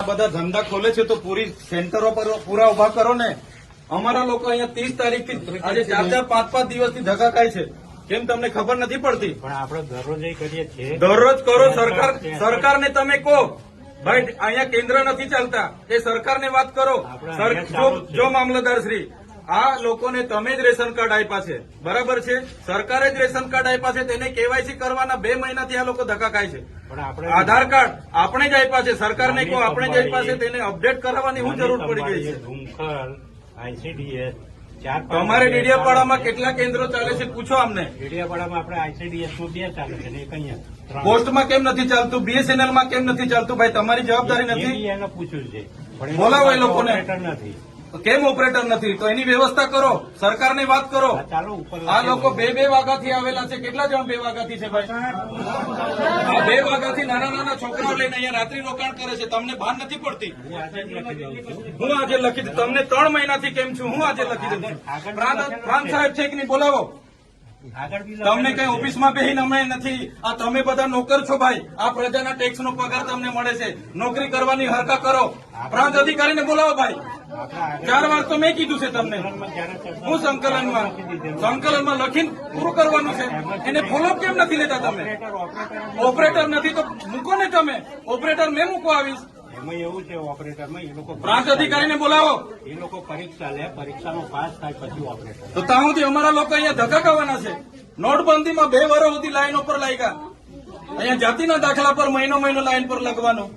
બધા ધંધા ખોલે છે તો પૂરી સેન્ટરો પર પૂરા ઉભા કરો ને. અમારા લોકો અહીંયા 30 તારીખથી આજે 4-5 દિવસથી ધક્કા ખાય છે. કેમ તમને ખબર નથી પડતી? પણ આપણે દરરોજ કરીએ છીએ. દરરોજ કરો. સરકારને તમે કહો ભાઈ અહીંયા કેન્દ્ર નથી ચાલતા, એ સરકારને વાત કરો. જો મામલતદાર શ્રી, આ લોકોને તમે જ રેશન કાર્ડ આપ્યા છે, બરાબર છે? સરકારે જ રેશન કાર્ડ આપ્યા છે, તેને કેવાયસી કરવાના 2 મહિનાથી આ લોકો ધક્કા ખાય છે. આધાર કાર્ડ આપણે જ આપ્યા છે, સરકારને કહો આપણે જ આપ્યા છે, તેને અપડેટ કરાવવાની શું જરૂર પડી ગઈ છે? ધુમખલ, ICDS, તમારે ડેડિયાપાડામાં કેટલા કેન્દ્રો ચાલે છે પૂછો અમને. ડેડિયાપાડામાં આપણે ICDS નું 2 ચાલે છે ને એક અહીંયા. પોસ્ટમાં કેમ નથી ચાલતું? BSNL માં કેમ નથી ચાલતું? ભાઈ તમારી જવાબદારી નથી? એને પૂછ્યું છે, બોલાવો એ લોકોને. નથી. કેમ ઓપરેટર નથી? તો એની વ્યવસ્થા કરો, સરકારની વાત કરો. ચાલો ઉપર. આ લોકો 2 વાગ્યાથી આવેલા છે. કેટલા જણ 2 વાગ્યાથી છે ભાઈ? આ 2 વાગ્યાથી નાના છોકરાઓ લઈને અહીંયા રાત્રિ રોકાણ કરે છે. તમને ભાન નથી પડતી? હું આજે લખી દઉં. તમને 3 મહિનાથી કેમ છું હું આજે લખી દઉં છું. પ્રાંત સાહેબ છે કે નહીં? બોલાવો. તમને કઈ ઓફિસમાં બેહીને અમે નથી. આ તમે બધા નોકર છો ભાઈ. આ પ્રજાના ટેક્સનો પગાર તમને મળે છે. નોકરી કરવાની હરકા કરો. પ્રાંત અધિકારીને બોલાવો ભાઈ. 4 વાર તો મેં કીધું છે તમને. હું સંકલનમાં લખીને પૂરું કરવાનું છે. એને ફોલોઅપ કેમ નથી લેતા તમે? ઓપરેટર નથી તો મૂકો ને તમે. ઓપરેટર મેં મૂકો આવીશ. એમાં એવું છે ઓપરેટરમાં એ લોકો પ્રાંત અધિકારીને બોલાવો. એ લોકો પરીક્ષા લે, પરીક્ષાનો પાસ થાય પછી ઓપરેટર. તો ત્યાં સુધી અમારા લોકો અહીંયા ધક્કા ખાવાના છે. નોટબંધીમાં 2 વર્ષ સુધી લાઈન ઉપર લાગ્યા. અહીંયા જાતિના દાખલા પર મહિનો લાઈન પર લગવાનું.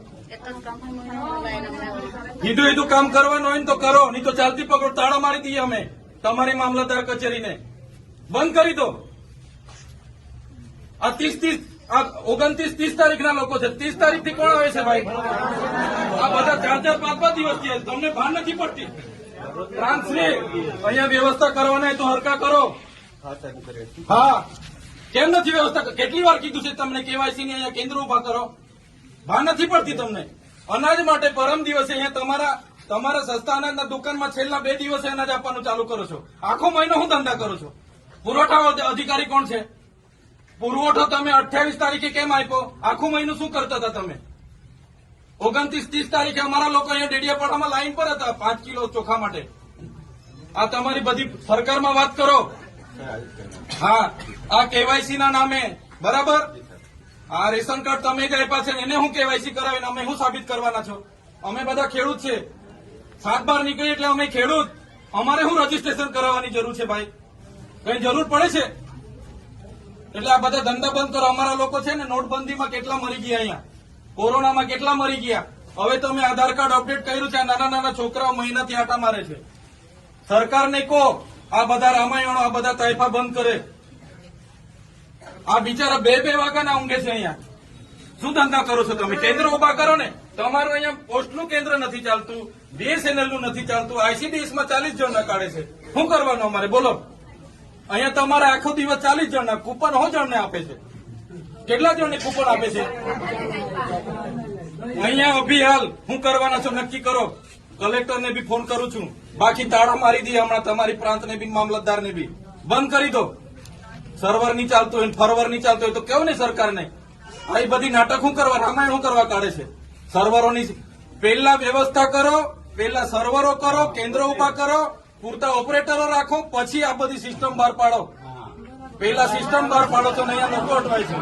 કીધું કામ કરવાનું હોય ને તો કરો, નહીં તો ચાલતી પકડો તાળા મારી દઈએ અમે તમારી મામલતદાર કચેરીને. બંધ કરી દો. આ 29-30 તારીખના લોકો છે. 30 તારીખથી કોણ આવે છે ભાઈ? આ બધા 4-5 દિવસથી. તમને ભાન નથી પડતી? પ્રાંતશ્રી, અહીંયા વ્યવસ્થા કરવાના તો હરકા કરો. હા, કેમ નથી વ્યવસ્થા? કેટલી વાર કીધું છે તમને કેવાયસી ની અહીંયા કેન્દ્ર ઉભા કરો? ભાન નથી પડતી તમને? અનાજ માટે પરમ દિવસે અહીંયા તમારા સસ્તા અનાજના દુકાનમાં છેલ્લા 2 દિવસે અનાજ આપવાનું ચાલુ કરો છો. આખો મહિનો હું ધંધા કરો છો? પુરવઠા અધિકારી કોણ છે? પુરવઠો તમે 28 તારીખે કેમ આપ્યો? આખું મહિનું શું કરતા હતા તમે? 29-30 તારીખે અમારા લોકો અહીંયા ડેડિયાપાડામાં લાઈન પર હતા 5 કિલો ચોખા માટે. આ તમારી બધી સરકારમાં વાત કરો. હા, આ કેવાયસી ના નામે, બરાબર? આ રેશન કાર્ડ તમે જ આપ્યા છે, એને હું કેવાયસી કરાવીને અમે શું સાબિત કરવાના છો? અમે બધા ખેડૂત છે. 7/12 નીકળી એટલે અમે ખેડૂત. અમારે શું રજીસ્ટ્રેશન કરાવવાની જરૂર છે ભાઈ? કઈ જરૂર પડે છે? એટલે આ બધા ધંધા બંધ કરો. અમારા લોકો છે ને નોટબંધીમાં કેટલા મરી ગયા, અહીંયા કોરોનામાં કેટલા મરી ગયા. હવે તમે આધાર કાર્ડ અપડેટ કર્યું છે. નાના છોકરાઓ મહિનાથી આટા મારે છે. સરકારને કહો આ બધા રામાયણો, આ બધા તાઇફા બંધ કરે. આ બિચારા 2 વાગ્યાના ઊંઘે છે અહીંયા. શું ધંધા કરો છો તમે? કેન્દ્ર ઉભા કરો ને. તમારું અહીંયા પોસ્ટનું કેન્દ્ર નથી ચાલતું, BSNL નું નથી ચાલતું, ICDS માં 40 જણના કાઢે છે. શું કરવાનું અમારે બોલો? અહીંયા તમારે આખો દિવસ 40 જણના કૂપન હો જણને આપે છે. કેટલા જણને કૂપન આપે છે? અહીંયા અભી હાલ શું કરવાના છો નક્કી કરો. કલેક્ટરને બી ફોન કરું છું. બાકી તાળા મારી દઈએ હમણાં તમારી પ્રાંતને બી, મામલતદારને બી. બંધ કરી દો. સર્વર નહીં ચાલતું હોય, ફરવર નહીં ચાલતું હોય તો કેવું ને સરકારને? આ બધી નાટક શું કરવા, રામાયણ શું કરવા કાઢે છે? સર્વરોની પહેલા વ્યવસ્થા કરો, પહેલા સર્વરો કરો, કેન્દ્ર ઉભા કરો, પૂરતા ઓપરેટરો રાખો, પછી આ બધી સિસ્ટમ બહાર પાડો. પહેલા સિસ્ટમ બહાર પાડો તો અહીંયા લોકો અટવાય છે.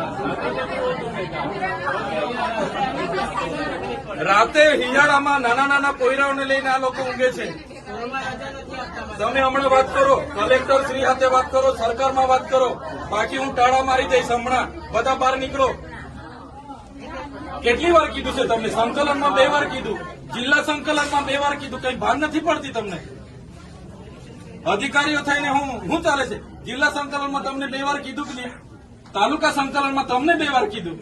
રાતે હિયાળામાં નાના પોયરાઓને લઈને આ લોકો ઊંઘે છે. તમે હમણાં વાત કરો, કલેક્ટર શ્રી સાથે વાત કરો, સરકારમાં વાત કરો. બાકી હું ટાળા મારી દઈશ હમણાં. બધા બહાર નીકળો. કેટલી વાર કીધું છે તમને? સંકલનમાં 2 વાર કીધું, જિલ્લા સંકલનમાં 2 વાર કીધું. કઈ ભાન નથી પડતી તમને? અધિકારીઓ થઈને હું ચાલે છે? જિલ્લા સંકલનમાં તમને 2 વાર કીધું કે નહીં? તાલુકા સંકલનમાં તમને 2 વાર કીધું.